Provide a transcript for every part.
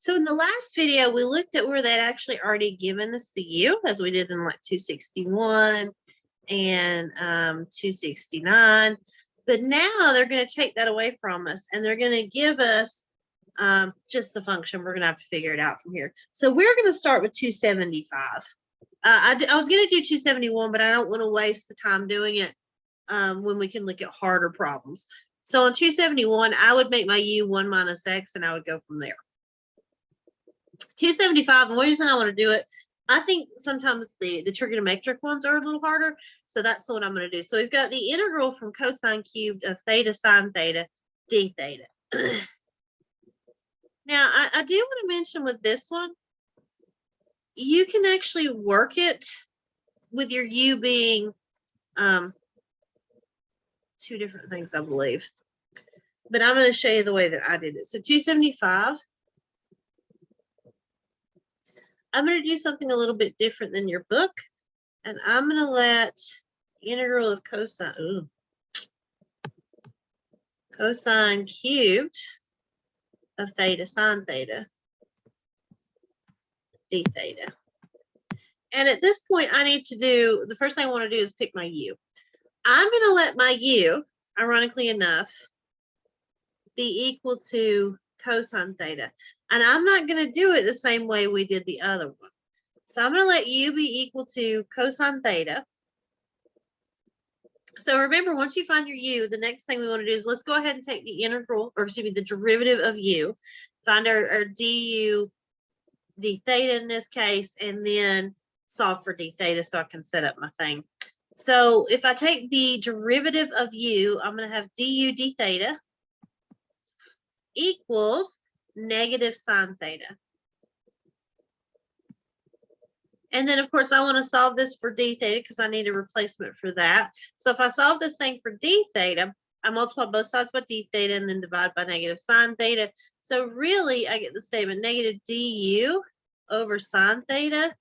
So in the last video, we looked at where they'd actually already given us the u, as we did in like 261 and 269. But now they're going to take that away from us, and they're going to give us just the function. We're going to have to figure it out from here. So we're going to start with 275. I was going to do 271, but I don't want to waste the time doing it when we can look at harder problems. So on 271, I would make my u 1 minus x, and I would go from there. 275, and the reason I want to do it, I think sometimes the trigonometric ones are a little harder, so that's what I'm going to do. So we've got the integral from cosine cubed of theta sine theta d theta. Now, I do want to mention with this one, you can actually work it with your u being two different things, I believe. But I'm going to show you the way that I did it. So 275. I'm going to do something a little bit different than your book, and I'm going to let integral of cosine cubed of theta sine theta d theta. And at this point, I need to do, the first thing I want to do is pick my u. I'm going to let my u, ironically enough, be equal to cosine theta. And I'm not going to do it the same way we did the other one. So I'm going to let u be equal to cosine theta. So remember, once you find your u, the next thing we want to do is let's go ahead and take the integral, or excuse me, the derivative of u, find our du d theta in this case, and then solve for d theta so I can set up my thing. So if I take the derivative of u, I'm going to have du d theta equals negative sine theta. And then, of course, I want to solve this for d theta because I need a replacement for that. So if I solve this thing for d theta, I multiply both sides by d theta and then divide by negative sine theta. So really, I get the statement negative du over sine theta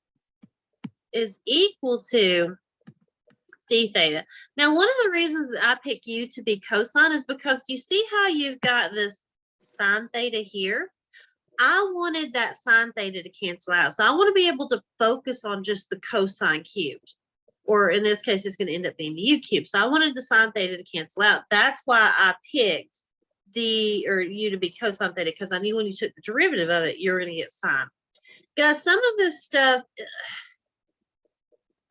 is equal to d theta. Now, one of the reasons that I pick u to be cosine is because do you see how you've got this sine theta here? I wanted that sine theta to cancel out. So I want to be able to focus on just the cosine cubed. Or in this case, it's going to end up being the u cubed. So I wanted the sine theta to cancel out. That's why I picked u to be cosine theta, because I knew when you took the derivative of it, you're going to get sine. Guys, some of this stuff,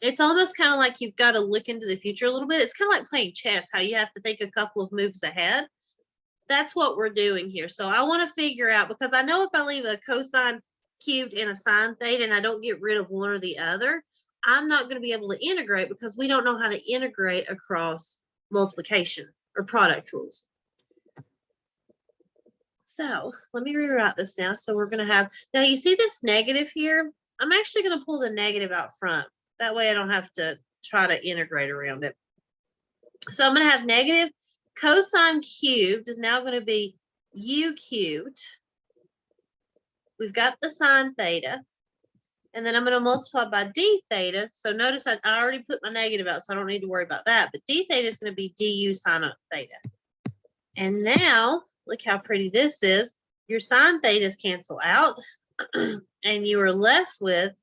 it's almost kind of like you've got to look into the future a little bit. It's kind of like playing chess, how you have to think a couple of moves ahead. That's what we're doing here. So I want to figure out, because I know if I leave a cosine cubed and a sine theta and I don't get rid of one or the other, I'm not going to be able to integrate because we don't know how to integrate across multiplication or product rules. So let me rewrite this now. So we're going to have, now you see this negative here? I'm actually going to pull the negative out front. That way I don't have to try to integrate around it. So I'm going to have negative cosine cubed is now going to be u cubed. We've got the sine theta. And then I'm going to multiply by d theta. So notice I already put my negative out, so I don't need to worry about that. But d theta is going to be du sine theta. And now, look how pretty this is. Your sine thetas cancel out. And you are left with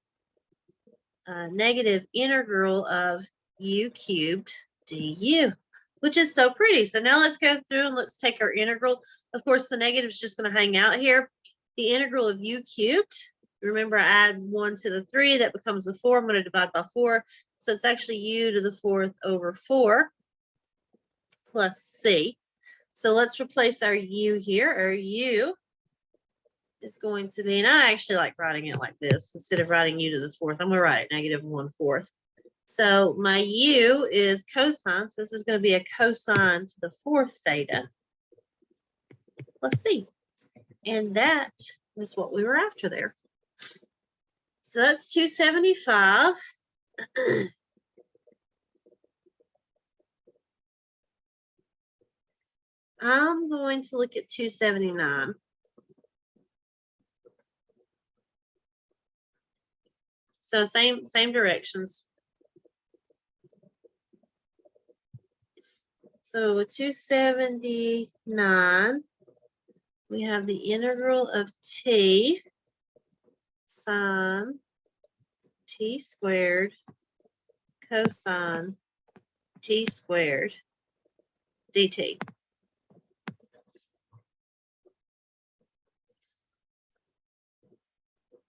a negative integral of u cubed du, which is so pretty. So now let's go through and let's take our integral. Of course, the negative is just going to hang out here. The integral of u cubed, remember I add 1 to the 3, that becomes the 4. I'm going to divide by 4. So it's actually u to the 4th over 4 plus c. So let's replace our u here. Our u is going to be, and I actually like writing it like this. Instead of writing u to the 4th, I'm going to write it negative 1/4. So my u is cosine, so this is going to be a cosine to the 4th theta plus c. And that is what we were after there. So that's 275. I'm going to look at 279. So same directions. So with 279, we have the integral of t sine t squared cosine t squared dt.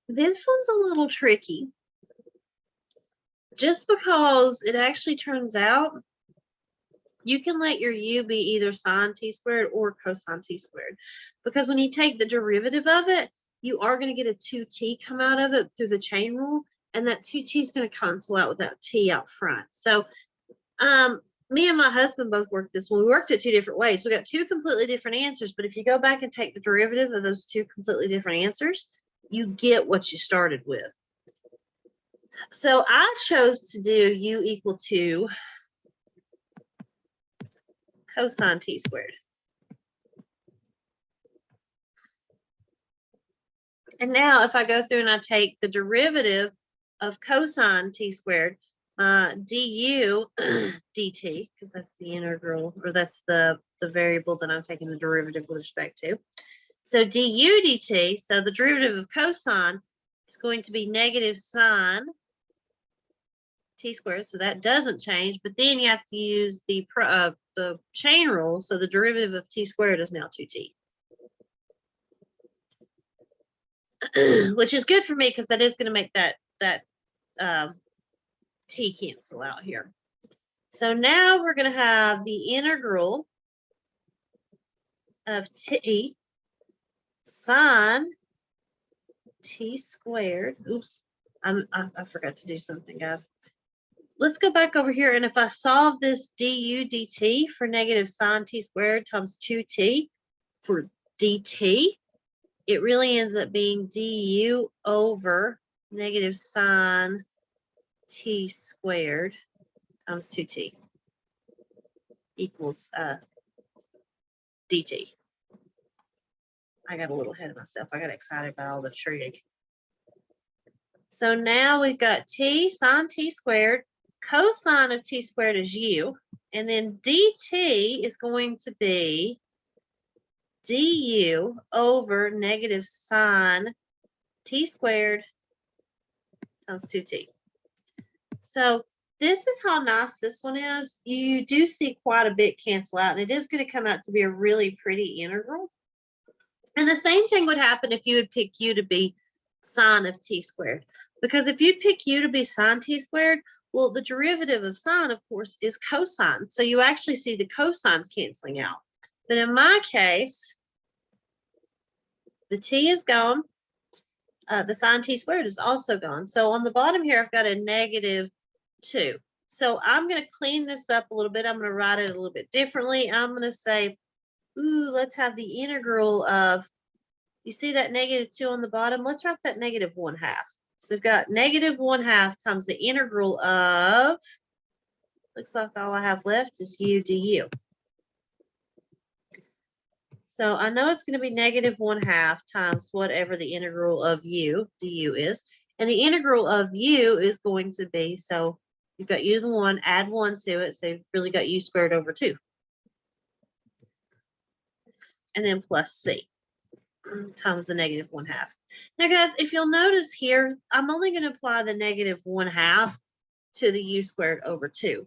This one's a little tricky, just because it actually turns out you can let your u be either sine t squared or cosine t squared, because when you take the derivative of it, you are going to get a 2t come out of it through the chain rule, and that 2t is going to cancel out with that t out front. So me and my husband both worked this one. We worked it two different ways. We got two completely different answers, but if you go back and take the derivative of those two completely different answers, you get what you started with. So I chose to do u equal to cosine t squared. And now if I go through and I take the derivative of cosine t squared, du dt, because that's the integral, or that's the variable that I'm taking the derivative with respect to. So du dt, so the derivative of cosine is going to be negative sine t squared, so that doesn't change, but then you have to use the chain rule, so the derivative of t squared is now 2t. Which is good for me, because that is going to make that t cancel out here. So now we're going to have the integral of t sine t squared. Oops, I forgot to do something, guys. Let's go back over here, and if I solve this du dt for negative sine t squared times 2t for dt, it really ends up being du over negative sine t squared times 2t equals dt. I got a little ahead of myself. I got excited about all the trig. So now we've got t sine t squared. Cosine of t squared is u. And then dt is going to be du over negative sine t squared times 2t. So this is how nice this one is. You do see quite a bit cancel out, and it is going to come out to be a really pretty integral. And the same thing would happen if you would pick u to be sine of t squared. Because if you pick u to be sine t squared, well, the derivative of sine, of course, is cosine. So you actually see the cosines canceling out. But in my case, the t is gone. The sine t squared is also gone. So on the bottom here, I've got a negative 2. So I'm going to clean this up a little bit. I'm going to write it a little bit differently. I'm going to say, let's have the integral of, you see that negative 2 on the bottom? Let's write that negative 1/2. So we've got negative 1/2 times the integral of, looks like all I have left is u du. So I know it's going to be negative 1/2 times whatever the integral of u du is. And the integral of u is going to be, so you've got u to the 1, add 1 to it. So you've really got u squared over 2. And then plus c times the negative 1/2. Now, guys, if you'll notice here, I'm only going to apply the negative 1/2 to the u squared over 2.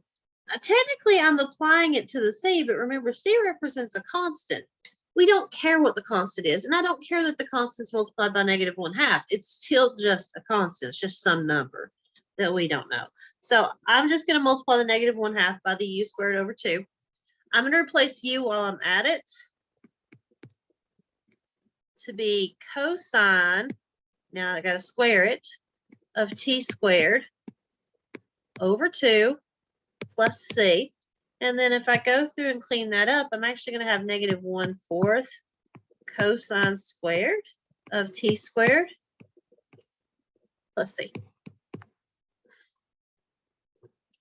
Technically, I'm applying it to the c, but remember, c represents a constant. We don't care what the constant is, and I don't care that the constant is multiplied by negative 1/2. It's still just a constant. It's just some number that we don't know. So I'm just going to multiply the negative 1/2 by the u squared over 2. I'm going to replace u while I'm at it to be cosine, now I got to square it, of t squared over 2 plus c. And then if I go through and clean that up, I'm actually going to have negative 1/4 cosine squared of t squared plus c.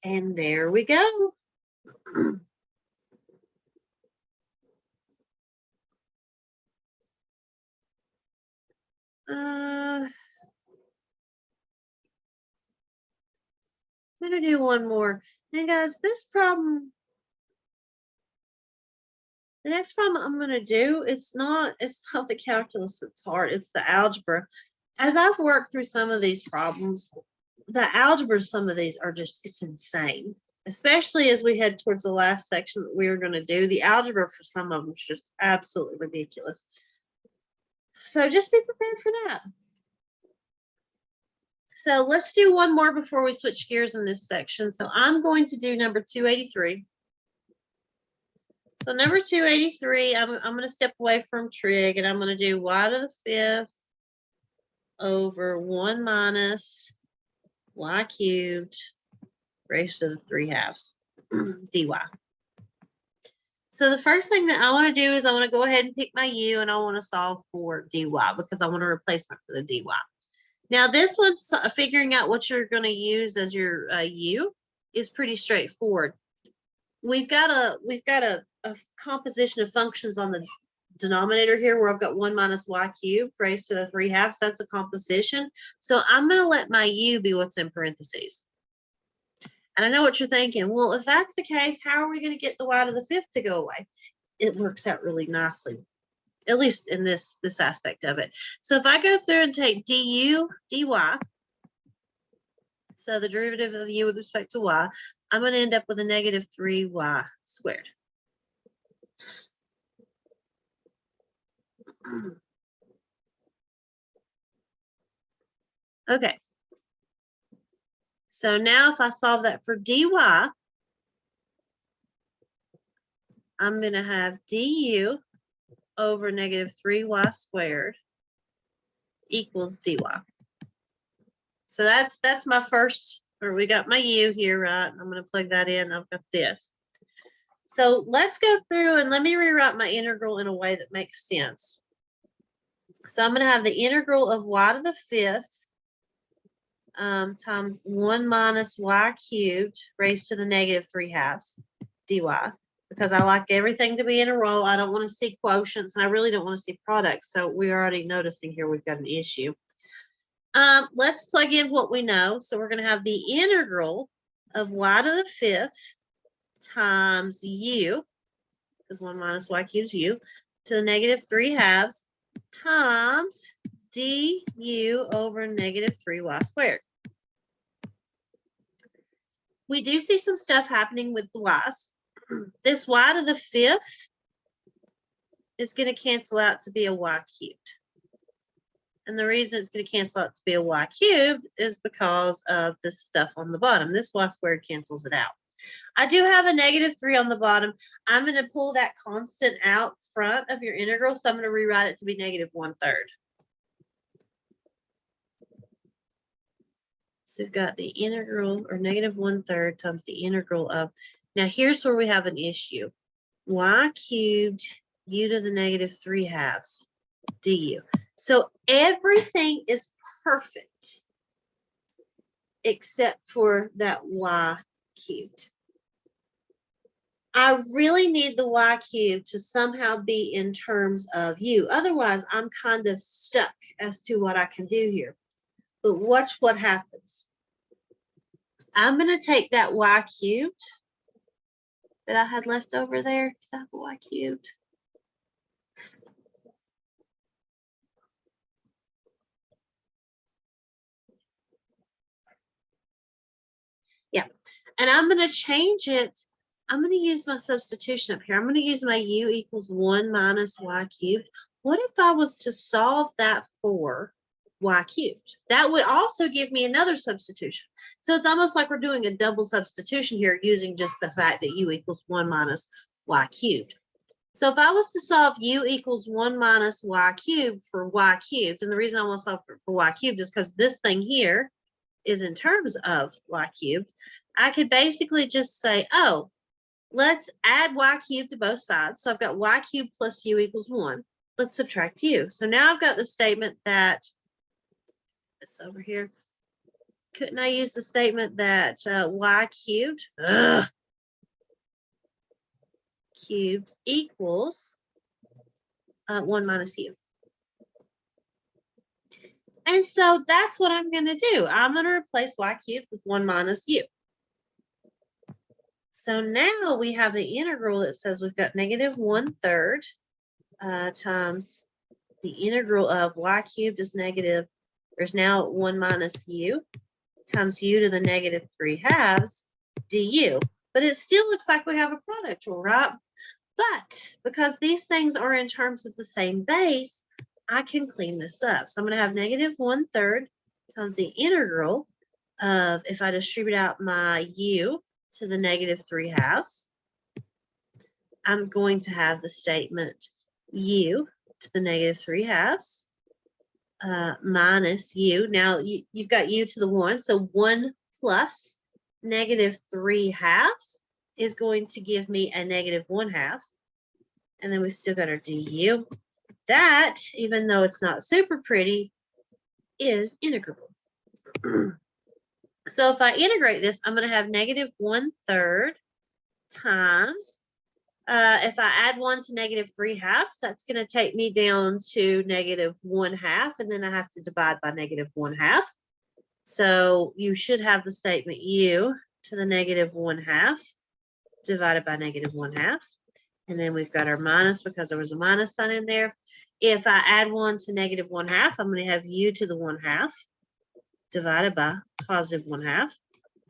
And there we go. I'm going to do one more. And guys, this problem, the next problem I'm going to do, it's not the calculus that's hard, it's the algebra. As I've worked through some of these problems, the algebra, some of these are just, it's insane. Especially as we head towards the last section that we are going to do. The algebra for some of them is just absolutely ridiculous. So just be prepared for that. So let's do one more before we switch gears in this section. So I'm going to do number 283. So number 283, I'm going to step away from trig and I'm going to do y to the 5th over 1 minus y cubed raised to the 3/2 dy. So the first thing that I want to do is I want to go ahead and pick my u and I want to solve for dy because I want a replacement for the dy. Now this one's figuring out what you're going to use as your u is pretty straightforward. We've got a composition of functions on the denominator here where I've got 1 minus y cubed raised to the 3/2. That's a composition. So I'm going to let my u be what's in parentheses. And I know what you're thinking. Well, if that's the case, how are we going to get the y to the 5th to go away? It works out really nicely, at least in this aspect of it. So if I go through and take du dy, so the derivative of u with respect to y, I'm going to end up with a negative 3y squared. Okay. So now if I solve that for dy, I'm going to have du over negative 3y squared equals dy. So that's my first, or we got my u here, right? I'm going to plug that in. I've got this. So let's go through and let me rewrite my integral in a way that makes sense. So I'm going to have the integral of y to the 5th times 1 minus y cubed raised to the negative 3/2 dy. Because I like everything to be in a row. I don't want to see quotients and I really don't want to see products. So we're already noticing here we've got an issue. Let's plug in what we know. So we're going to have the integral of y to the 5th times u, because 1 minus y cubed is u, to the negative 3/2 times du over negative 3y squared. We do see some stuff happening with the y's. This y to the 5th is going to cancel out to be a y cubed. And the reason it's going to cancel out to be a y cubed is because of this stuff on the bottom. This y squared cancels it out. I do have a negative 3 on the bottom. I'm going to pull that constant out front of your integral. So I'm going to rewrite it to be negative 1/3. So we've got the integral, or negative 1/3 times the integral of, now here's where we have an issue. Y cubed u to the negative 3/2 du. So everything is perfect except for that y cubed. I really need the y cubed to somehow be in terms of u. Otherwise, I'm kind of stuck as to what I can do here. But watch what happens. I'm going to take that y cubed that I had left over there. Did I have a y cubed? Yeah. And I'm going to change it. I'm going to use my substitution up here. I'm going to use my u equals 1 minus y cubed. What if I was to solve that for y cubed? That would also give me another substitution. So it's almost like we're doing a double substitution here using just the fact that u equals 1 minus y cubed. So if I was to solve u equals 1 minus y cubed for y cubed, and the reason I want to solve for y cubed is because this thing here is in terms of y cubed, I could basically just say, oh, let's add y cubed to both sides. So I've got y cubed plus u equals 1. Let's subtract u. So now I've got the statement that, this over here, couldn't I use the statement that y cubed cubed equals 1 minus u? And so that's what I'm going to do. I'm going to replace y cubed with 1 minus u. So now we have the integral that says we've got negative 1/3 times the integral of y cubed is negative There's now 1 minus u times u to the negative 3/2 du. But it still looks like we have a product rule, right? But because these things are in terms of the same base, I can clean this up. So I'm going to have negative 1/3 times the integral of, if I distribute out my u to the negative 3/2, I'm going to have the statement u to the negative 3/2 minus u. Now you've got u to the 1, so 1 plus negative 3/2 is going to give me a negative 1/2. And then we've still got our du. That, even though it's not super pretty, is integrable. So if I integrate this, I'm going to have negative 1/3 times, if I add 1 to negative 3/2, that's going to take me down to negative 1/2, and then I have to divide by negative 1/2. So you should have the statement u to the negative 1/2 divided by negative 1/2. And then we've got our minus because there was a minus sign in there. If I add 1 to negative 1/2, I'm going to have u to the 1/2 divided by positive 1/2.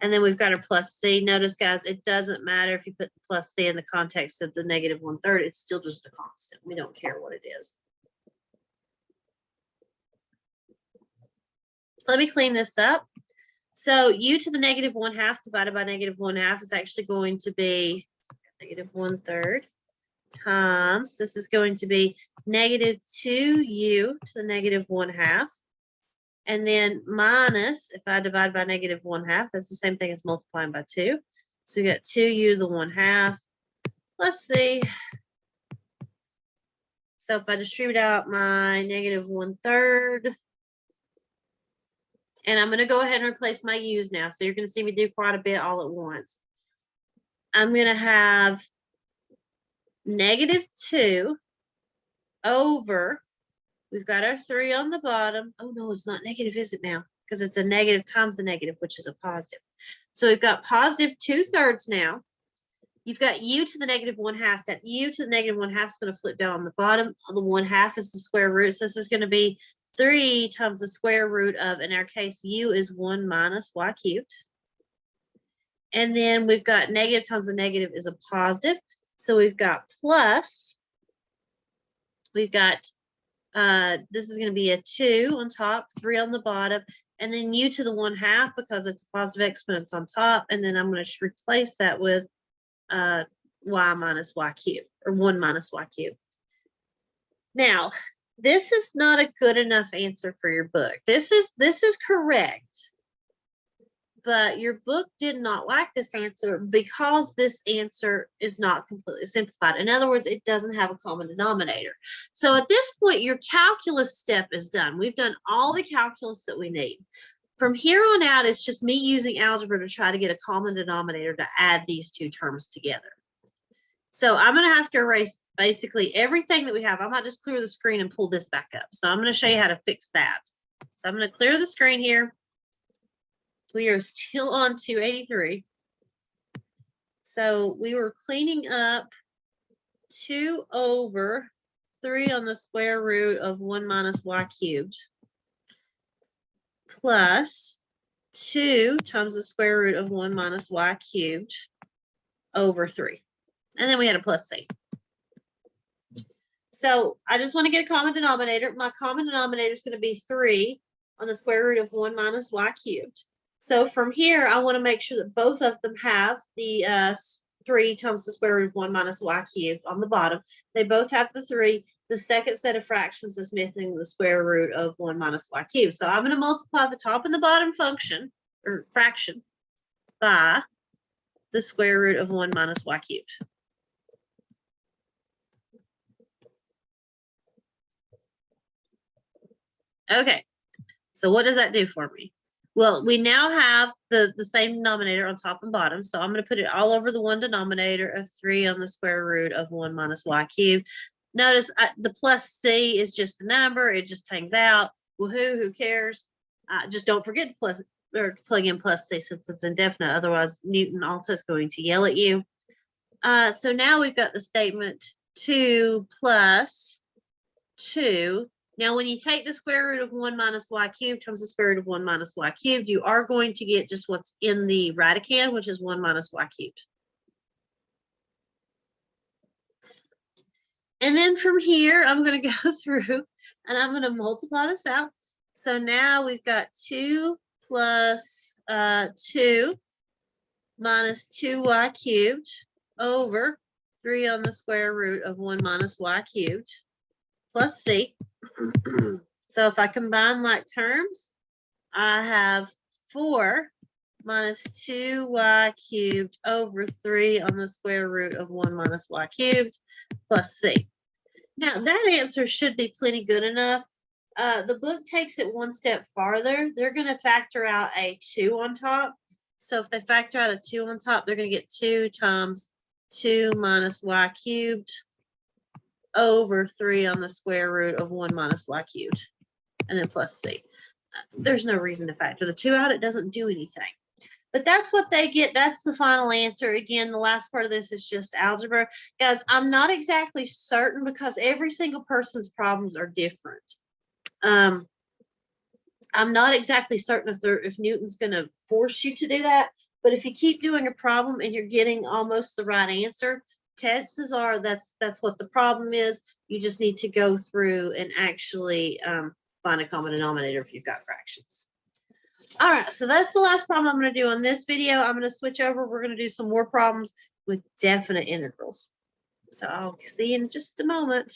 And then we've got our plus c. Notice, guys, it doesn't matter if you put the plus c in the context of the negative 1/3. It's still just a constant. We don't care what it is. Let me clean this up. So u to the negative 1/2 divided by negative 1/2 is actually going to be negative 1/3 times, this is going to be negative 2u to the negative 1/2. And then minus, if I divide by negative 1/2, that's the same thing as multiplying by 2. So we got 2u to the 1/2 plus c. So if I distribute out my negative 1/3, and I'm going to go ahead and replace my u's now. So you're going to see me do quite a bit all at once. I'm going to have negative 2 over, we've got our 3 on the bottom. Oh, no, it's not negative, is it now? Because it's a negative times a negative, which is a positive. So we've got positive 2/3 now. You've got u to the negative 1/2. That u to the negative 1/2 is going to flip down on the bottom. The 1/2 is the square root. So this is going to be 3 times the square root of, in our case, u is 1 minus y cubed. And then we've got negative times the negative is a positive. So we've got plus, we've got, this is going to be a 2 on top, 3 on the bottom, and then u to the 1/2 because it's a positive exponent on top. And then I'm going to replace that with y minus y cubed, or 1 minus y cubed. Now, this is not a good enough answer for your book. This is correct, but your book did not like this answer because this answer is not completely simplified. In other words, it doesn't have a common denominator. So at this point, your calculus step is done. We've done all the calculus that we need. From here on out, it's just me using algebra to try to get a common denominator to add these two terms together. So I'm going to have to erase basically everything that we have. I might just clear the screen and pull this back up. So I'm going to show you how to fix that. So I'm going to clear the screen here. We are still on 283. So we were cleaning up 2 over 3 on the square root of 1 minus y cubed plus 2 times the square root of 1 minus y cubed over 3. And then we had a plus c. So I just want to get a common denominator. My common denominator is going to be 3 on the square root of 1 minus y cubed. So from here, I want to make sure that both of them have the 3 times the square root of 1 minus y cubed on the bottom. They both have the 3. The second set of fractions is missing the square root of 1 minus y cubed. So I'm going to multiply the top and the bottom function, or fraction, by the square root of 1 minus y cubed. Okay, so what does that do for me? Well, we now have the same denominator on top and bottom. So I'm going to put it all over the one denominator of 3 on the square root of 1 minus y cubed. Notice the plus c is just a number. It just hangs out. Woohoo, who cares? Just don't forget to plus, or plug in plus c since it's indefinite. Otherwise, Newton also is going to yell at you. So now we've got the statement 2 plus 2 Now, when you take the square root of 1 minus y cubed times the square root of 1 minus y cubed, you are going to get just what's in the radicand, which is 1 minus y cubed. And then from here, I'm going to go through and I'm going to multiply this out. So now we've got 2 plus 2 minus 2y cubed over 3 on the square root of 1 minus y cubed plus c. So if I combine like terms, I have 4 minus 2y cubed over 3 on the square root of 1 minus y cubed plus c. Now that answer should be plenty good enough. The book takes it one step farther. They're going to factor out a 2 on top. So if they factor out a 2 on top, they're going to get 2 times 2 minus y cubed over 3 on the square root of 1 minus y cubed, and then plus c. There's no reason to factor the 2 out. It doesn't do anything. But that's what they get. That's the final answer. Again, the last part of this is just algebra. Guys, I'm not exactly certain because every single person's problems are different. I'm not exactly certain if Newton's going to force you to do that. But if you keep doing a problem and you're getting almost the right answer, chances are that's what the problem is. You just need to go through and actually find a common denominator if you've got fractions. All right, so that's the last problem I'm going to do on this video. I'm going to switch over. We're going to do some more problems with definite integrals. So I'll see you in just a moment.